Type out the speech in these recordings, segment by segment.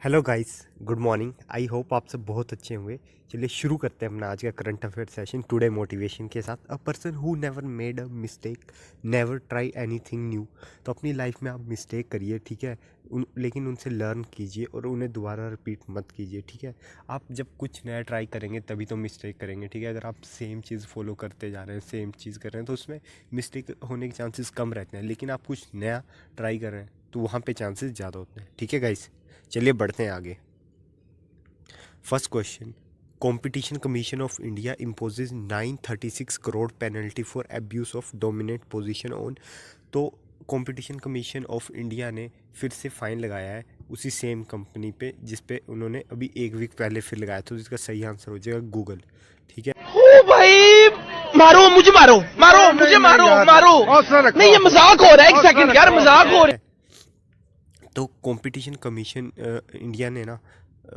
Hello guys, good morning. I hope आप सब बहुत अच्छे होंगे। चलिए शुरू करते हैं अपना आज का current affair session today motivation के साथ। A person who never made a mistake never try anything new. तो अपनी लाइफ में आप मिस्टेक करिए, ठीक है, लेकिन उनसे लर्न कीजिए और उन्हें दोबारा रिपीट मत कीजिए, ठीक है। आप जब कुछ नया ट्राई करेंगे तभी तो मिस्टेक करेंगे, ठीक है। अगर आप सेम चीज़ फॉलो करते जा रहे हैं, सेम चीज़ कर रहे हैं, तो उसमें मिस्टेक होने के चांसेस कम रहते हैं। लेकिन आप कुछ नया ट्राई कर रहे हैं तो वहाँ पे चांसेस ज़्यादा होते हैं, ठीक है गाइस। चलिए बढ़ते हैं आगे। First question, competition commission of India imposes 936 crore penalty for abuse of dominant position on. तो कंपटीशन कमीशन ऑफ इंडिया ने फिर से फाइन लगाया है उसी सेम कंपनी पे जिस पे उन्होंने अभी एक वीक पहले फिर लगाया था। तो इसका सही आंसर हो जाएगा गूगल, ठीक है। ओ भाई, मारो मुझे, मारो मारो मुझे, मारो मारो। नहीं, ये मजाक हो रहा है। एक सेकंड यार, मजाक हो रहा है। तो कंपटीशन कमीशन इंडिया ने ना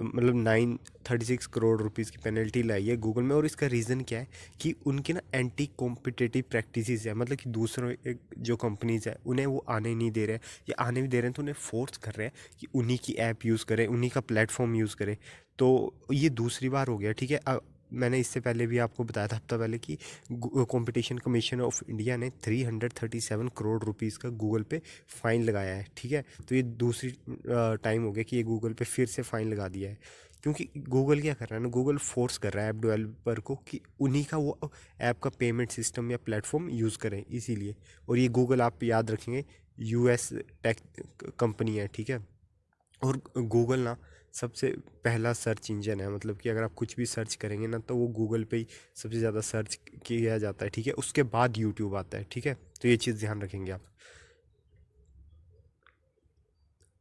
मतलब 936 करोड़ रुपीस की पेनल्टी लाई है गूगल में। और इसका रीज़न क्या है कि उनके ना एंटी कॉम्पिटिटिव प्रैक्टिसेस है, मतलब कि दूसरों जो कंपनीज है उन्हें वो आने नहीं दे रहे हैं, या आने भी दे रहे हैं तो उन्हें फोर्स कर रहे हैं कि उन्हीं की ऐप यूज़ करें, उन्हीं का प्लेटफॉर्म यूज़ करें। तो ये दूसरी बार हो गया, ठीक है। मैंने इससे पहले भी आपको बताया था हफ्ता पहले कि कंपटीशन कमीशन ऑफ इंडिया ने 337 करोड़ रुपीस का गूगल पे फाइन लगाया है, ठीक है। तो ये दूसरी टाइम हो गया कि ये गूगल पे फिर से फाइन लगा दिया है। क्योंकि गूगल क्या कर रहा है ना, गूगल फोर्स कर रहा है ऐप डेवलपर को कि उन्हीं का वो ऐप का पेमेंट सिस्टम या प्लेटफॉर्म यूज़ करें, इसीलिए। और ये गूगल आप याद रखेंगे यूएस टेक कंपनी है, ठीक है। और गूगल ना सबसे पहला सर्च इंजन है, मतलब कि अगर आप कुछ भी सर्च करेंगे ना तो वो गूगल पे ही सबसे ज़्यादा सर्च किया जाता है, ठीक है। उसके बाद यूट्यूब आता है, ठीक है। तो ये चीज़ ध्यान रखेंगे आप।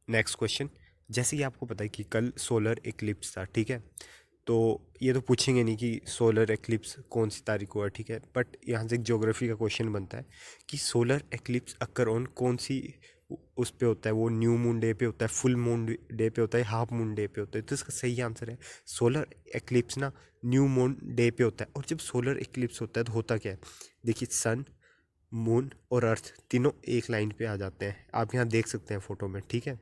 नेक्स्ट क्वेश्चन, जैसे कि आपको पता है कि कल सोलर इक्लिप्स था, ठीक है। तो ये तो पूछेंगे नहीं कि सोलर एक्लिप्स कौन सी तारीख को है, ठीक है। बट यहाँ से एक ज्योग्राफी का क्वेश्चन बनता है कि सोलर एक्लिप्स अकर ऑन कौन सी उस पे होता है। वो न्यू मून डे पे होता है, फुल मून डे पे होता है, हाफ मून डे पे होता है। तो इसका सही आंसर है सोलर एक्लिप्स ना न्यू मून डे पे होता है। और जब सोलर एक्लिप्स होता है तो होता क्या है, देखिए सन, मून और अर्थ तीनों एक लाइन पे आ जाते हैं, आप यहाँ देख सकते हैं फोटो में, ठीक है।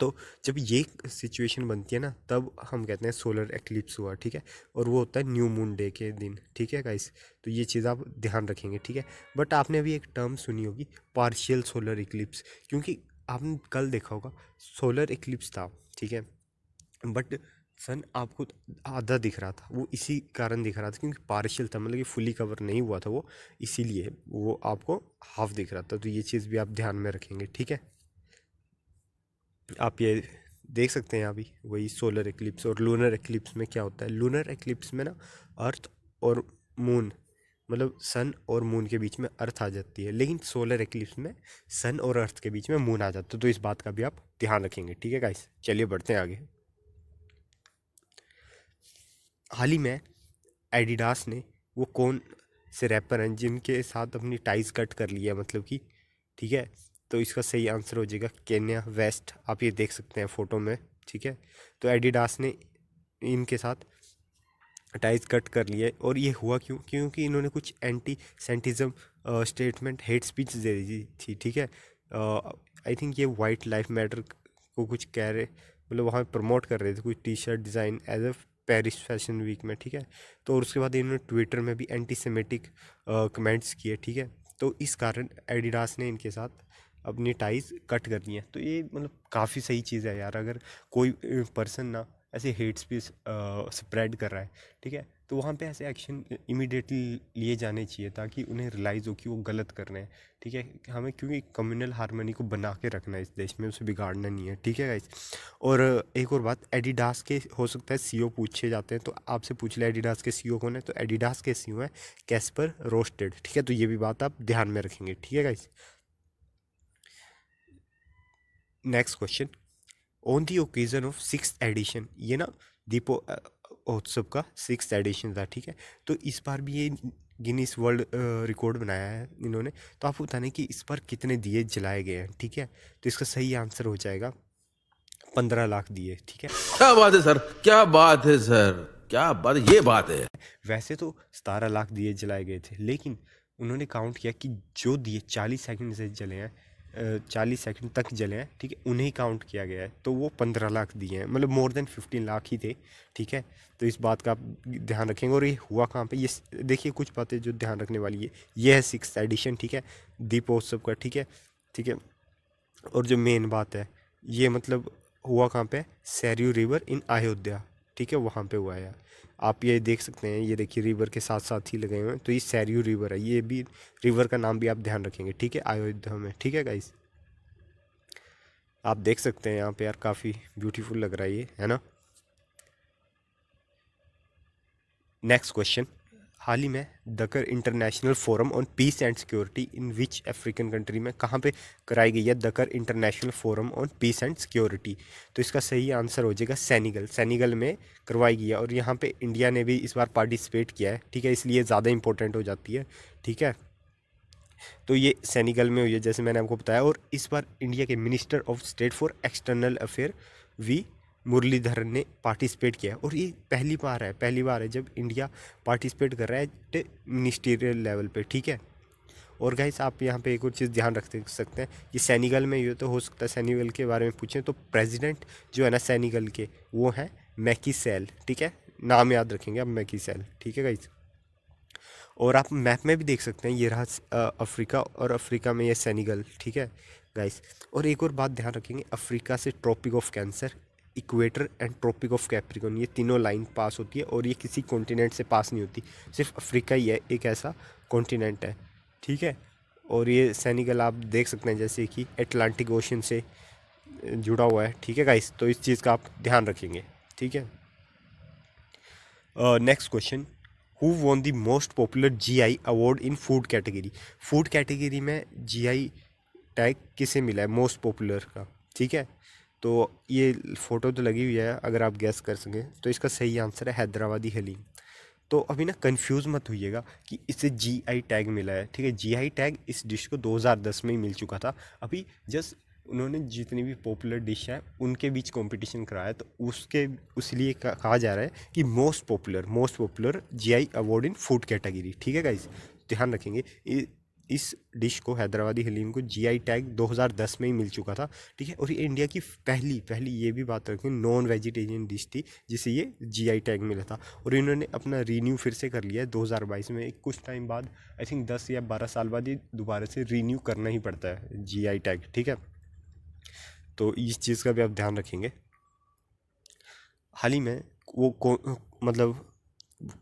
तो जब ये सिचुएशन बनती है ना तब हम कहते हैं सोलर एक्लिप्स हुआ, ठीक है। और वो होता है न्यू मून डे के दिन, ठीक है गाइस। तो ये चीज़ आप ध्यान रखेंगे, ठीक है। बट आपने अभी एक टर्म सुनी होगी, पार्शियल सोलर इक्लिप्स, क्योंकि आपने कल देखा होगा सोलर इक्लिप्स था, ठीक है। बट सन आपको आधा दिख रहा था, वो इसी कारण दिख रहा था क्योंकि पार्शियल था, मतलब कि फुली कवर नहीं हुआ था वो, इसीलिए वो आपको हाफ दिख रहा था। तो ये चीज़ भी आप ध्यान में रखेंगे, ठीक है। आप ये देख सकते हैं अभी वही सोलर एक्लिप्स और लूनर एक्लिप्स में क्या होता है। लूनर एक्लिप्स में ना अर्थ और मून, मतलब सन और मून के बीच में अर्थ आ जाती है, लेकिन सोलर एक्लिप्स में सन और अर्थ के बीच में मून आ जाता है। तो इस बात का भी आप ध्यान रखेंगे, ठीक है गाइस। चलिए बढ़ते हैं आगे। हाल ही में एडिडास ने वो कौन से रैपर हैं जिनके साथ अपनी टाइज कट कर लिया, मतलब कि, ठीक है। तो इसका सही आंसर हो जाएगा केन्या वेस्ट, आप ये देख सकते हैं फोटो में, ठीक है। तो एडिडास ने इनके साथ टाइज कट कर लिया है। और ये हुआ क्यों, क्योंकि इन्होंने कुछ एंटी सेंटिज्म स्टेटमेंट, हेट स्पीच दे दी थी, ठीक है। आई थिंक ये वाइट लाइफ मैटर को कुछ कह रहे, मतलब वहाँ प्रमोट कर रहे थे कुछ T shirt design as a Paris fashion week में, ठीक है। तो और उसके बाद इन्होंने ट्विटर में भी एंटी सेमेटिक कमेंट्स किए, ठीक है। तो इस कारण एडिडास ने इनके साथ अपनी टाइज कट कर दी है। तो ये मतलब काफ़ी सही चीज़ है यार, अगर कोई पर्सन ना ऐसे हेट स्पीच स्प्रेड कर रहा है, ठीक है, तो वहाँ पे ऐसे एक्शन इमीडिएटली लिए जाने चाहिए ताकि उन्हें रियलाइज़ हो कि वो गलत कर रहे हैं, ठीक है। हमें क्योंकि कम्युनल हार्मनी को बना के रखना है इस देश में, उसे बिगाड़ना नहीं है, ठीक है गाइस। और एक और बात, एडिडास के हो सकता है सीईओ पूछे जाते हैं, तो आपसे पूछ ले एडिडास के सीईओ कौन है, तो एडिडास के सीईओ है कैस्पर रोस्टेड, ठीक है। तो ये भी बात आप ध्यान में रखेंगे, ठीक है guys. Next question, on the occasion of six edition, ये ना दीपो उत्सव का सिक्स एडिशन था, ठीक है। तो इस बार भी ये गिनीज वर्ल्ड रिकॉर्ड बनाया है इन्होंने। तो आपको बताने कि इस बार कितने दिए जलाए गए हैं, ठीक है। तो इसका सही आंसर हो जाएगा 15 लाख दिए, ठीक है। क्या बात है सर, क्या बात है सर, क्या बात, ये बात है। वैसे तो 17 लाख दिए जलाए गए थे, लेकिन उन्होंने काउंट किया कि जो दिए 40 सेकंड से जले हैं 40 सेकंड तक जले हैं, ठीक है, उन्हें काउंट किया गया है। तो वो 15 लाख दिए हैं, मतलब मोर देन 15 लाख ही थे, ठीक है। तो इस बात का आप ध्यान रखेंगे। और ये हुआ कहाँ पे, ये देखिए कुछ बातें जो ध्यान रखने वाली है। ये है 6th एडिशन, ठीक है, दीपोत्सव का, ठीक है, ठीक है। और जो मेन बात है, ये मतलब हुआ कहाँ पे, सरयू रिवर इन अयोध्या, ठीक है, वहाँ पे हुआ है। आप ये देख सकते हैं, ये देखिए रिवर के साथ साथ ही लगे हुए हैं। तो ये सरयू रिवर है, ये भी रिवर का नाम भी आप ध्यान रखेंगे, ठीक है, अयोध्या में, ठीक है गाइस। आप देख सकते हैं यहाँ पे यार, काफ़ी ब्यूटीफुल लग रहा है ये, है ना। नेक्स्ट क्वेश्चन, हाल ही में Dakar international forum on peace and security in which African country में कहाँ पे कराई गई है Dakar international forum on peace and security. तो इसका सही आंसर हो जाएगा सेनेगल, सेनेगल में करवाई गई है। और यहाँ पे इंडिया ने भी इस बार पार्टिसिपेट किया है, ठीक है, इसलिए ज़्यादा इंपॉर्टेंट हो जाती है, ठीक है। तो ये सेनेगल में हुई है, जैसे मैंने आपको बताया। और इस बार इंडिया के minister of state for external affair V Muraleedharan ने पार्टिसिपेट किया। और ये पहली बार है जब इंडिया पार्टिसिपेट कर रहा है मिनिस्टीरियल लेवल पे, ठीक है। और गाइस आप यहाँ पे एक और चीज़ ध्यान रख सकते हैं, ये सेनेगल में ये तो हो सकता है सेनेगल के बारे में पूछें, तो प्रेसिडेंट जो है ना सेनेगल के, वो हैं मैकी सैल, ठीक है, नाम याद रखेंगे आप, मैकी सैल, ठीक है गाइस। और आप मैप में भी देख सकते हैं, ये रहा अफ्रीका, और अफ्रीका में ये सेनेगल, ठीक है गाइस। और एक और बात ध्यान रखेंगे, अफ्रीका से tropic of cancer, equator and tropic of capricorn, ये तीनों लाइन पास होती है। और ये किसी कॉन्टिनेंट से पास नहीं होती, सिर्फ अफ्रीका ही है एक ऐसा कॉन्टिनेंट है, ठीक है। और ये सेनेगल आप देख सकते हैं जैसे कि अटलांटिक ओशन से जुड़ा हुआ है, ठीक है गाइस। तो इस चीज़ का आप ध्यान रखेंगे, ठीक है। Next question, who won the most popular GI award in food category. Food category में जीआई टैग किसे मिला है मोस्ट पॉपुलर का, ठीक है। तो ये फ़ोटो तो लगी हुई है, अगर आप गैस कर सकें तो इसका सही आंसर है हैदराबादी हलीम। तो अभी ना कंफ्यूज मत होइएगा कि इसे जीआई टैग मिला है, ठीक है। जीआई टैग इस डिश को 2010 में ही मिल चुका था। अभी जस्ट उन्होंने जितनी भी पॉपुलर डिश है उनके बीच कंपटीशन कराया, तो उसके उसलिए कहा जा रहा है कि most popular GI award in food category, ठीक है गाइस। ध्यान रखेंगे, इस डिश को, हैदराबादी हलीम को, जीआई टैग 2010 में ही मिल चुका था, ठीक है। और ये इंडिया की पहली ये भी बात रखें, नॉन वेजिटेरियन डिश थी जिसे ये जीआई टैग मिला था। और इन्होंने अपना रीन्यू फिर से कर लिया है 2022 में, कुछ टाइम बाद, आई थिंक 10 या 12 साल बाद ये दोबारा से रीन्यू करना ही पड़ता है जीआई टैग, ठीक है। तो इस चीज़ का भी आप ध्यान रखेंगे। हाल ही में मतलब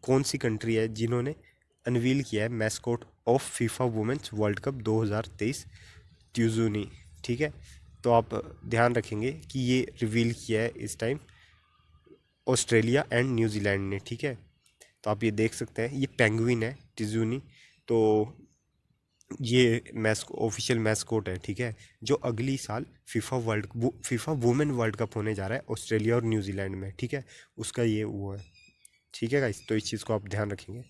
कौन सी कंट्री है जिन्होंने अनवील किया है mascot of FIFA women's world cup 2023 ट्यूजूनी, ठीक है। तो आप ध्यान रखेंगे कि ये रिवील किया है इस टाइम ऑस्ट्रेलिया एंड न्यूजीलैंड ने, ठीक है। तो आप ये देख सकते हैं, ये पेंगुइन है टिजूनी। तो ये ऑफिशियल मैस्कोट है, ठीक है, जो अगली साल फीफा वुमेन वर्ल्ड कप होने जा रहा है ऑस्ट्रेलिया और न्यूजीलैंड में, ठीक है, उसका ये वो है, ठीक है गाइस। तो इस चीज़ को आप ध्यान रखेंगे।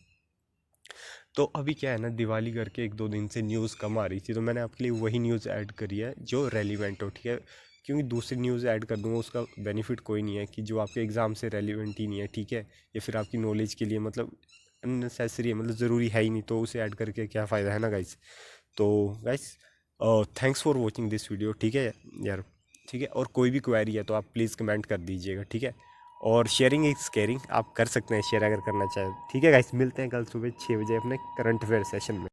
तो अभी क्या है ना, दिवाली करके 1-2 दिन से न्यूज़ कम आ रही थी, तो मैंने आपके लिए वही न्यूज़ ऐड करी है जो रेलिवेंट हो, ठीक है। क्योंकि दूसरी न्यूज़ ऐड कर दूंगा उसका बेनिफिट कोई नहीं है, कि जो आपके एग्ज़ाम से रेलिवेंट ही नहीं है, ठीक है, या फिर आपकी नॉलेज के लिए मतलब अननेसेसरी है, मतलब ज़रूरी है ही नहीं, तो उसे ऐड करके क्या फ़ायदा, है ना गाइस। तो guys thanks for watching this video, ठीक है यार, ठीक है। और कोई भी क्वेरी है तो आप प्लीज़ कमेंट कर दीजिएगा, ठीक है। और शेयरिंग इज़ केयरिंग, आप कर सकते हैं शेयर अगर करना चाहें, ठीक है गाइस। मिलते हैं कल सुबह 6 बजे अपने करंट अफेयर सेशन में।